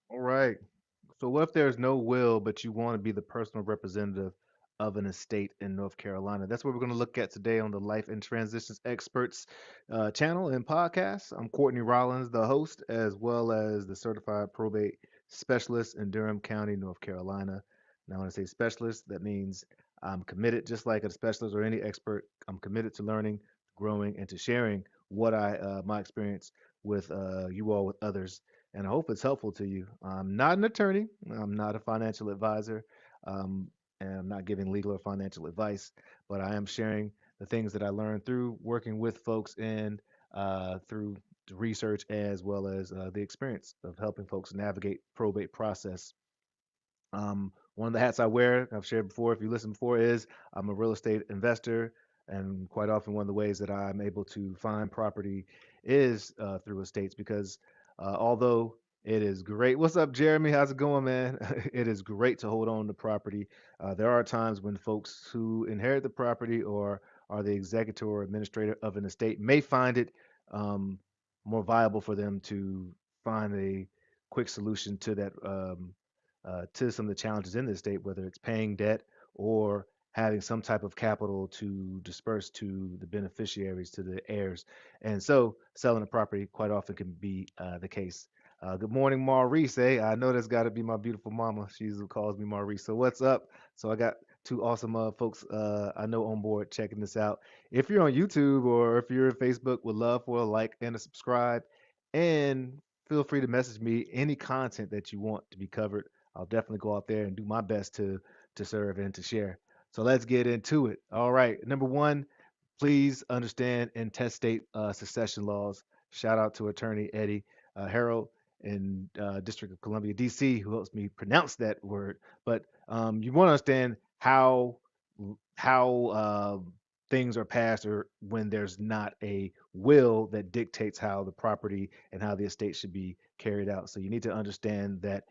All right. So what if there's no will, but you want to be the personal representative of an estate in North Carolina? That's what we're going to look at today on the Life and Transitions Experts channel and podcast. I'm Courtney Rollins, the host, as well as the certified probate specialist in Durham County, North Carolina. Now, when I say specialist, that means I'm committed, just like a specialist or any expert. I'm committed to learning, growing, and to sharing what my experience with you all with others, and I hope it's helpful to you. I'm not an attorney, I'm not a financial advisor, um, and I'm not giving legal or financial advice, but I am sharing the things that I learned through working with folks and through the research as well as the experience of helping folks navigate probate process. One of the hats I wear, I've shared before, if you listen before, is I'm a real estate investor. And quite often, one of the ways that I'm able to find property is through estates because although it is great. What's up, Jeremy? How's it going, man? It is great to hold on to property. There are times when folks who inherit the property or are the executor or administrator of an estate may find it um, more viable for them to find a quick solution to some of the challenges in the state, whether it's paying debt or having some type of capital to disperse to the beneficiaries, to the heirs. And so selling a property quite often can be the case. Good morning, Maurice. I know that's got to be my beautiful mama. She's who calls me Maurice. So what's up? So I got two awesome folks I know on board checking this out. If you're on YouTube or if you're on Facebook, would love for a like and a subscribe. And feel free to message me any content that you want to be covered. I'll definitely go out there and do my best to serve and to share. So let's get into it. All right. Number one, please understand intestate succession laws. Shout out to attorney Eddie Harrell in District of Columbia, D.C., who helps me pronounce that word. But you want to understand how things are passed or when there's not a will that dictates how the property and how the estate should be carried out. So you need to understand that.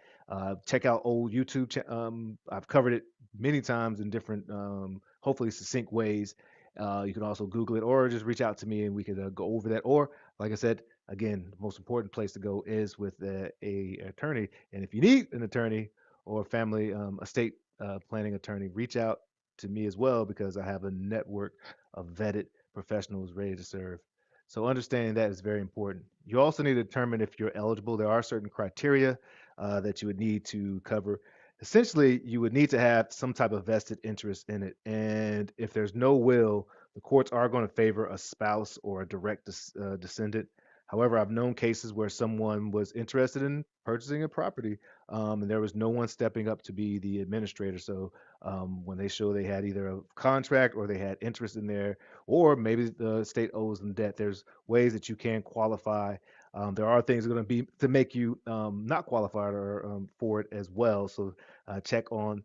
Check out old YouTube. I've covered it many times in different, hopefully succinct ways. You can also Google it or just reach out to me and we could go over that. Or, like I said, again, the most important place to go is with a attorney. And if you need an attorney or family estate planning attorney, reach out to me as well because I have a network of vetted professionals ready to serve. So understanding that is very important. You also need to determine if you're eligible. There are certain criteria that you would need to cover. Essentially, you would need to have some type of vested interest in it. And if there's no will, the courts are going to favor a spouse or a direct descendant. However, I've known cases where someone was interested in purchasing a property, and there was no one stepping up to be the administrator. So when they show they had either a contract or they had interest in there, or maybe the state owes them debt, there's ways that you can qualify. There are things that are going to be to make you not qualified or for it as well. So check on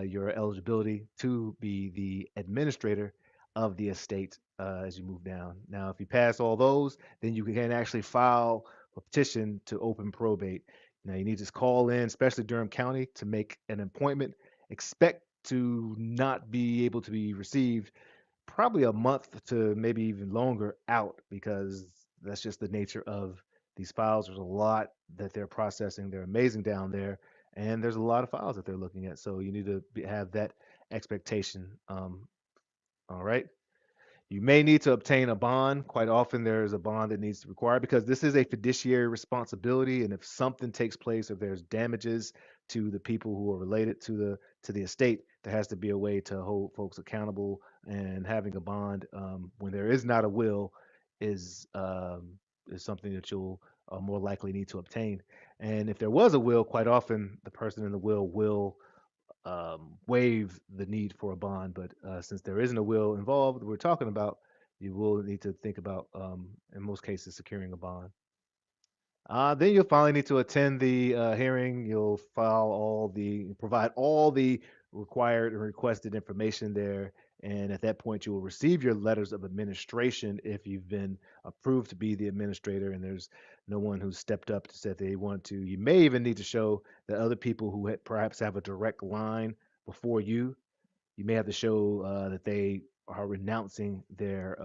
your eligibility to be the administrator of the estate as you move down. Now, if you pass all those, then you can actually file a petition to open probate. Now, you need to just call in, especially Durham County, to make an appointment. Expect to not be able to be received probably a month to maybe even longer out because that's just the nature of these files. There's a lot that they're processing. They're amazing down there, and there's a lot of files that they're looking at. So you need to have that expectation. All right. You may need to obtain a bond. Quite often, there is a bond that needs to be required because this is a fiduciary responsibility. And if something takes place, if there's damages to the people who are related to the estate, there has to be a way to hold folks accountable. And having a bond when there is not a will is something that you'll more likely need to obtain. And if there was a will, quite often the person in the will waive the need for a bond. But since there isn't a will involved, we're talking about, you will need to think about, in most cases, securing a bond. Then you'll finally need to attend the hearing. You'll provide all the required and requested information there. And at that point, you will receive your letters of administration if you've been approved to be the administrator and there's no one who's stepped up to say they want to. You may even need to show that other people who perhaps have a direct line before you may have to show that they are renouncing their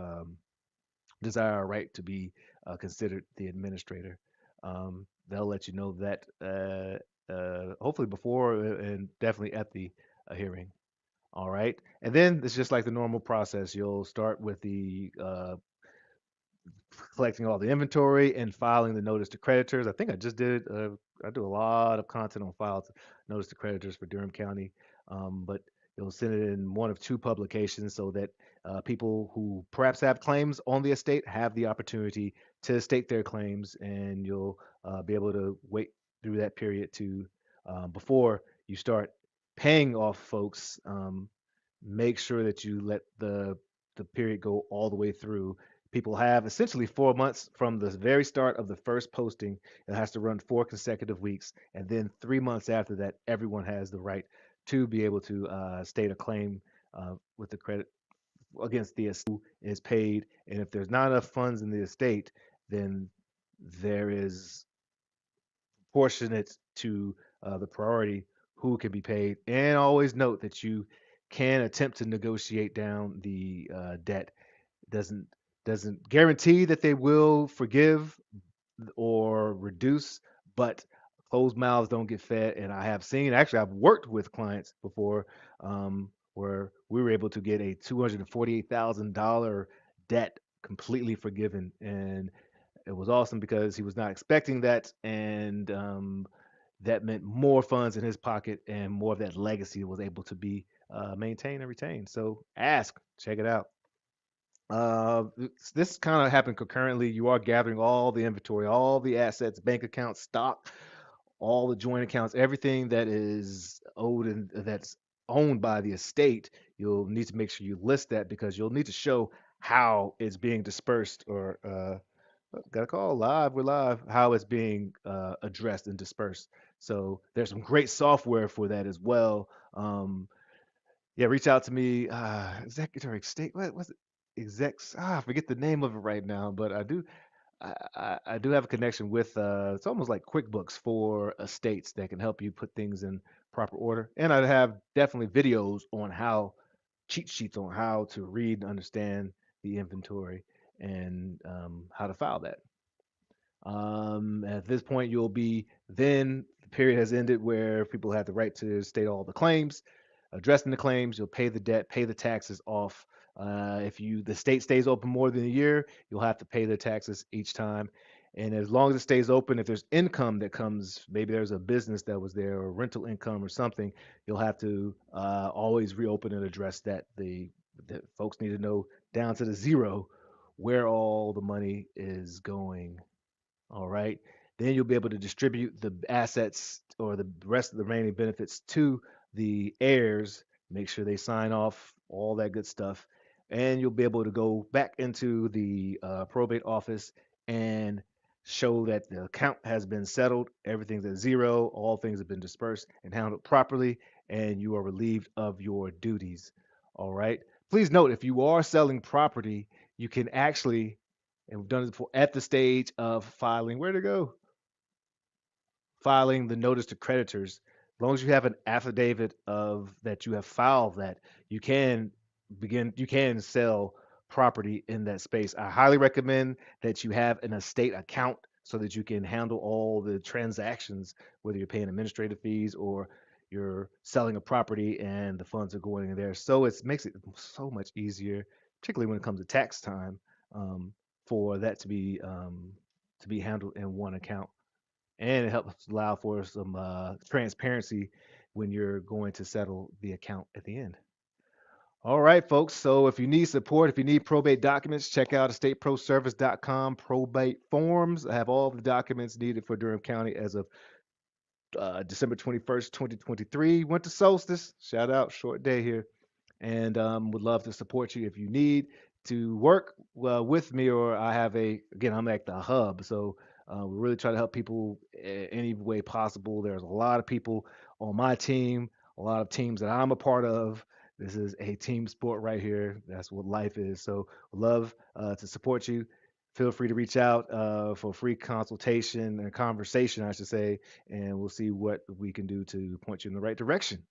desire or right to be considered the administrator. They'll let you know that hopefully before and definitely at the hearing. All right. And then it's just like the normal process. You'll start with the collecting all the inventory and filing the notice to creditors. I think I just did. I do a lot of content on files notice to creditors for Durham County, but you'll send it in one of two publications so that people who perhaps have claims on the estate have the opportunity to state their claims, and you'll be able to wait through that period to before you start paying off folks. Make sure that you let the period go all the way through. People have essentially 4 months from the very start of the first posting. It has to run 4 consecutive weeks, and then 3 months after that, everyone has the right to be able to state a claim with the credit against the estate is paid. And if there's not enough funds in the estate, then there is proportionate to the priority who can be paid. And always note that you can attempt to negotiate down the debt. Doesn't doesn't guarantee that they will forgive or reduce, but closed mouths don't get fed. And I have seen, actually, I've worked with clients before where we were able to get a $248,000 debt completely forgiven. And it was awesome because he was not expecting that. And that meant more funds in his pocket and more of that legacy was able to be maintained and retained. So ask, check it out. This kind of happened concurrently. You are gathering all the inventory, all the assets, bank accounts, stock, all the joint accounts, everything that is owed and that's owned by the estate. You'll need to make sure you list that because you'll need to show how it's being dispersed or got a call live. We're live. How it's being addressed and dispersed. So there's some great software for that as well. Yeah, reach out to me. Executor State. What was it? Execs. I forget the name of it right now, but I do. I do have a connection with. It's almost like QuickBooks for estates that can help you put things in proper order. And I have definitely videos on how cheat sheets on how to read and understand the inventory and how to file that. At this point, you'll be then the period has ended where people have the right to state all the claims, addressing the claims. You'll pay the debt, pay the taxes off. If you the state stays open more than a year, you'll have to pay the taxes each time. And as long as it stays open, if there's income that comes, maybe there's a business that was there or rental income or something, you'll have to always reopen and address that. The folks need to know down to the zero where all the money is going. All right. Then you'll be able to distribute the assets or the rest of the remaining benefits to the heirs. Make sure they sign off, all that good stuff. And you'll be able to go back into the probate office and show that the account has been settled, everything's at zero, all things have been dispersed and handled properly, and you are relieved of your duties. All right. Please note if you are selling property, you can actually and we've done it before at the stage of filing. Where to go? Filing the notice to creditors. As long as you have an affidavit of that you have filed that, you can you can sell property in that space. I highly recommend that you have an estate account so that you can handle all the transactions, whether you're paying administrative fees or you're selling a property and the funds are going in there. So it makes it so much easier, particularly when it comes to tax time. For that to be handled in one account, and it helps allow for some transparency when you're going to settle the account at the end. All right, folks. So if you need support, if you need probate documents, check out estateproservice.com probate forms. I have all the documents needed for Durham County as of December 21st, 2023. Winter solstice. Shout out, short day here and would love to support you if you need to work with me or I have again I'm at the hub, so we really try to help people any way possible. There's a lot of people on my team, a lot of teams that I'm a part of. This is a team sport right here. That's what life is. So love to support you. Feel free to reach out for free consultation and conversation, I should say, and we'll see what we can do to point you in the right direction.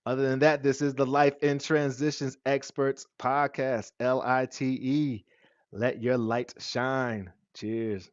Other than that, this is the Life in Transitions Experts Podcast, LITE. Let your light shine. Cheers.